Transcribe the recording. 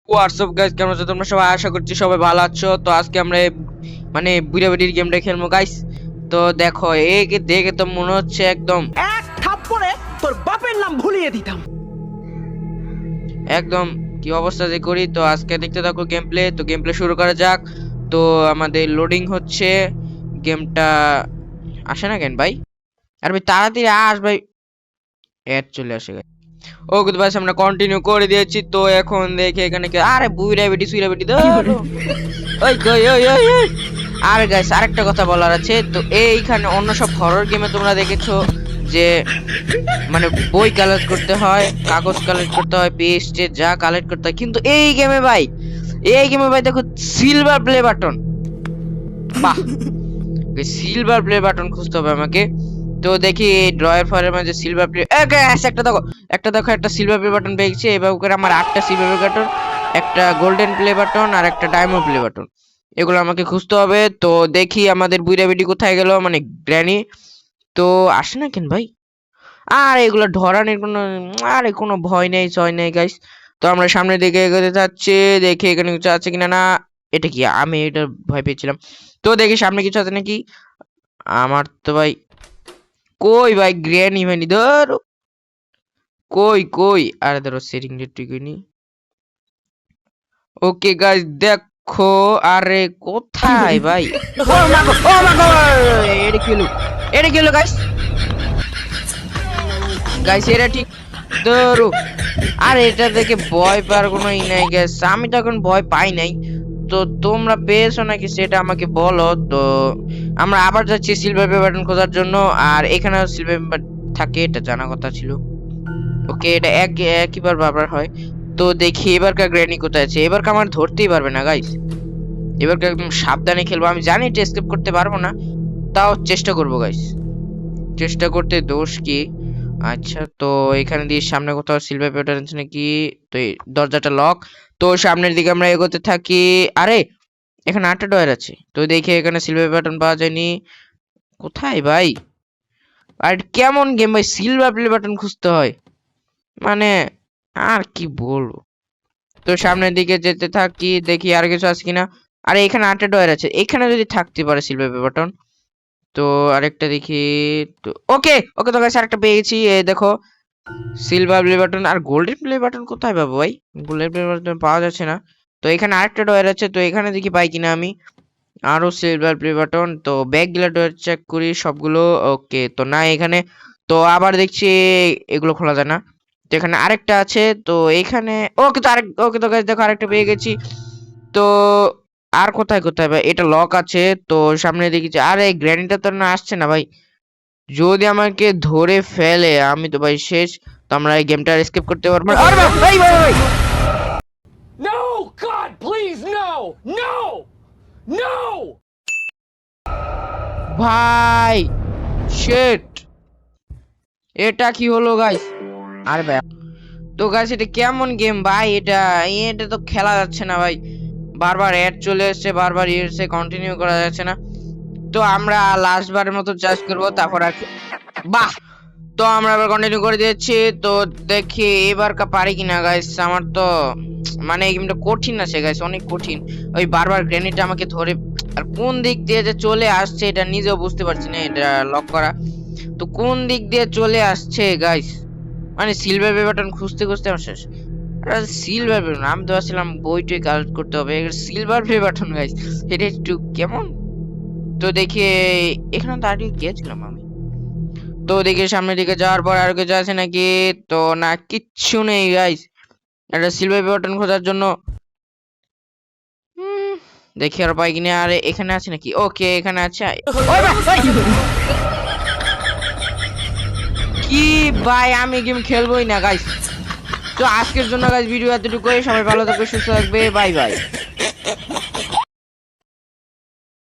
WhatsApp guys, কেমন আছো তোমরা সবাই? আশা করছি সবাই ভালো আছো। তো আজকে আমরা মানে বুড়া বুড়ির গেমটা খেলবো গাইস। তো দেখো একে দেখে তো মনে হচ্ছে একদম এক থাপ্পড়ে তোর বাপের নাম ভুলিয়ে দিতাম। একদম কি অবস্থা যে করি। তো আজকে দেখতে থাকো গেম প্লে। তো গেম প্লে শুরু করা যাক। তো আমাদের লোডিং হচ্ছে, গেমটা আসে না কেন ভাই? আর ভাই তাড়াতাড়ি আস ভাই, অ্যাড চলে আসে গাইস। ওকে তো ভাই আমরা কন্টিনিউ করে দিয়েছি। তো এখন দেখে এখানে আরে বুইরা বেটি সুইরা বেটি ধরো। ওই কই ওই ওই ওই। আর গাইস আরেকটা কথা বলার আছে। তো এইখানে অন্য সব হরর গেমে তোমরা দেখেছো যে মানে বই কালেক্ট করতে হয়, কাগজ কালেক্ট করতে হয়, পেস্টে যা কালেক্ট করতে হয়, কিন্তু এই গেমে ভাই দেখো সিলভার প্লে বাটন। বাহ, সিলভার প্লে বাটন খুঁজতে হবে আমাকে। তো দেখি ড্রয়ার ফায়ারের মাঝে সিলভার প্লে একটা সিলভার প্লে বাটন পেয়েছি। এভাবে করে আমার 8টা সিলভার প্লে বাটন, একটা গোল্ডেন প্লে বাটন আর একটা ডায়মন্ড প্লে বাটন, এগুলো আমাকে খুঁজতে হবে। তো দেখি আমাদের বুইরা বেটি কোথায় গেল, মানে গ্র্যানি তো আসে না কেন ভাই? আর এগুলো ধরানোর কোনো ভয় নেই, ছয় নেই গাইস। তো আমরা সামনের দিকে এগোতে যাচ্ছি, দেখি এখানে কিছু আছে কিনা। না, এটা কি? আমি এটা ভয় পেয়েছিলাম। তো দেখি সামনে কিছু আছে নাকি। আমার তো ভাই কই ভাই গ্র্যানি ভাই ধরো, কই কই, আরে ধরো সেটিং নি। ওকে গাইস দেখো, আরে কোথায় ভাই? ও মা গো, ও মা গো, এটা কি হলো গাইস? গাইস এটা ঠিক ধরো। আর এটা দেখে ভয় পাওয়ার কোনো ই নাই গাইস, আমি তো এখন ভয় পাই নাই। তো তোমরা পেয়েছো নাকি সেটা আমাকে বলো। তো আমরা আবার যাচ্ছি সিলভার প্লে বাটন খোঁজার জন্য। আর এখানে সিলভার প্লে থাকে এটা জানা কথা ছিল। ওকে, এটা একইবার বারবার হয়। তো দেখি এবারকার গ্র্যানি কোথায় আছে। এবারকার আমার ধরতেই পারবে না গাইস, এবারকার একদম সাবধানে খেলবো। আমি জানি এটা এসকেপ করতে পারবো না, তাও চেষ্টা করবো গাইস। চেষ্টা করতে দোষ কি? আচ্ছা, তো এখানে দিয়ে সামনে কোথাও সিলভার প্লে বাটন আছে নাকি? তো এই দরজাটা লক। তো সামনের দিকে আমরা এগোতে থাকি। আরে এখানে 8টা ডয়ার আছে। তো দেখি এখানে সিলভার বাটন পাওয়া যায়নি। কোথায় ভাই? আর কেমন গেম ভাই, সিলভার প্লে বাটন খুঁজতে হয় মানে, আর কি বলবো। তো সামনের দিকে যেতে থাকি, দেখি আর কিছু আছে কিনা। আরে এখানে 8টা ডয়ার আছে, এখানে যদি থাকতে পারে সিলভার প্লে বাটন। তো আরেকটা দেখি। তো ওকে ওকে, তো গাইস আরেকটা পেয়ে গেছি, এই দেখো সিলভার প্লে বাটন। আর গোল্ডেন প্লে বাটন কোথায় পাবো ভাই? গোল্ডেন প্লে বাটন পাওয়া যাচ্ছে না। তো এখানে আরেকটা ডয়ার আছে, তো এখানে দেখি পাই কিনা আমি আরো সিলভার প্লে বাটন। তো ব্যাগ গুলা ডয়ার চেক করি সবগুলো। ওকে, তো না এখানে। তো আবার দেখছি এগুলো খোলা যায় না। তো এখানে আরেকটা আছে, তো এখানে ওকে তো আরেক, ওকে তো গাইস দেখো আরেকটা পেয়ে গেছি। তো আর কোথায় কোথায় ভাই? এটা লক আছে। তো সামনে দেখেছি, আরে গ্র্যানিটা তো না আসছে না ভাই। যদি আমাকে ধরে ফেলে আমি তো ভাই শেষ। তো আমরা এই গেমটা এসকেপ করতে পারবো না। আরে ভাই ভাই ভাই ভাই! No, God, please, no, no, no. ভাই শিট, এটা কি হলো গাইস? আরে ভাই, তো গাইস এটা কেমন গেম ভাই? এটা এটা তো খেলা যাচ্ছে না ভাই, বারবার অ্যাড চলে আসছে, বারবার এসে কন্টিনিউ করা যাচ্ছে না। তো আমরা লাস্ট বারের মতো চার্জ করব, তারপর আর বাহ। তো আমরা আবার কন্টিনিউ করে দিয়েছি। তো দেখি এবার পারি কিনা গাইস। আমার তো মানে এই গেমটা কঠিন আছে গাইস, অনেক কঠিন। ওই বারবার গ্রেনেডটা আমাকে ধরে, আর কোন দিক দিয়ে যে চলে আসছে এটা নিজেও বুঝতে পারছি না, এটা লক করা। তো কোন দিক দিয়ে চলে আসছে গাইস, মানে সিলভার প্লে বাটন খুঁজতে খুঁজতে আমার শেষ। সিলভার প্লে বাটন, আমি তো ভাবছিলাম বইটই কালেক্ট করতে হবে, সিলভার প্লে বাটন গাইস, এটা একটু কেমন। তো দেখি এখানে তো আগে গিয়েছিলাম আমি। তো দেখি সামনের দিকে যাওয়ার পর আর কিছু আছে নাকি। তো না, কিচ্ছু নেই গাইস। একটা সিলভার বাটন খোঁজার জন্য দেখি আর পাই কিনা। আরে এখানে আছে নাকি? ওকে এখানে আছে। ওই ভাই, কি ভাই, আমি গেম খেলবোই না গাইস। তো আজকের জন্য গাইস ভিডিও এতটুকুই। সবাই ভালো থাকবে, সুস্থ থাকবে, বাই বাই।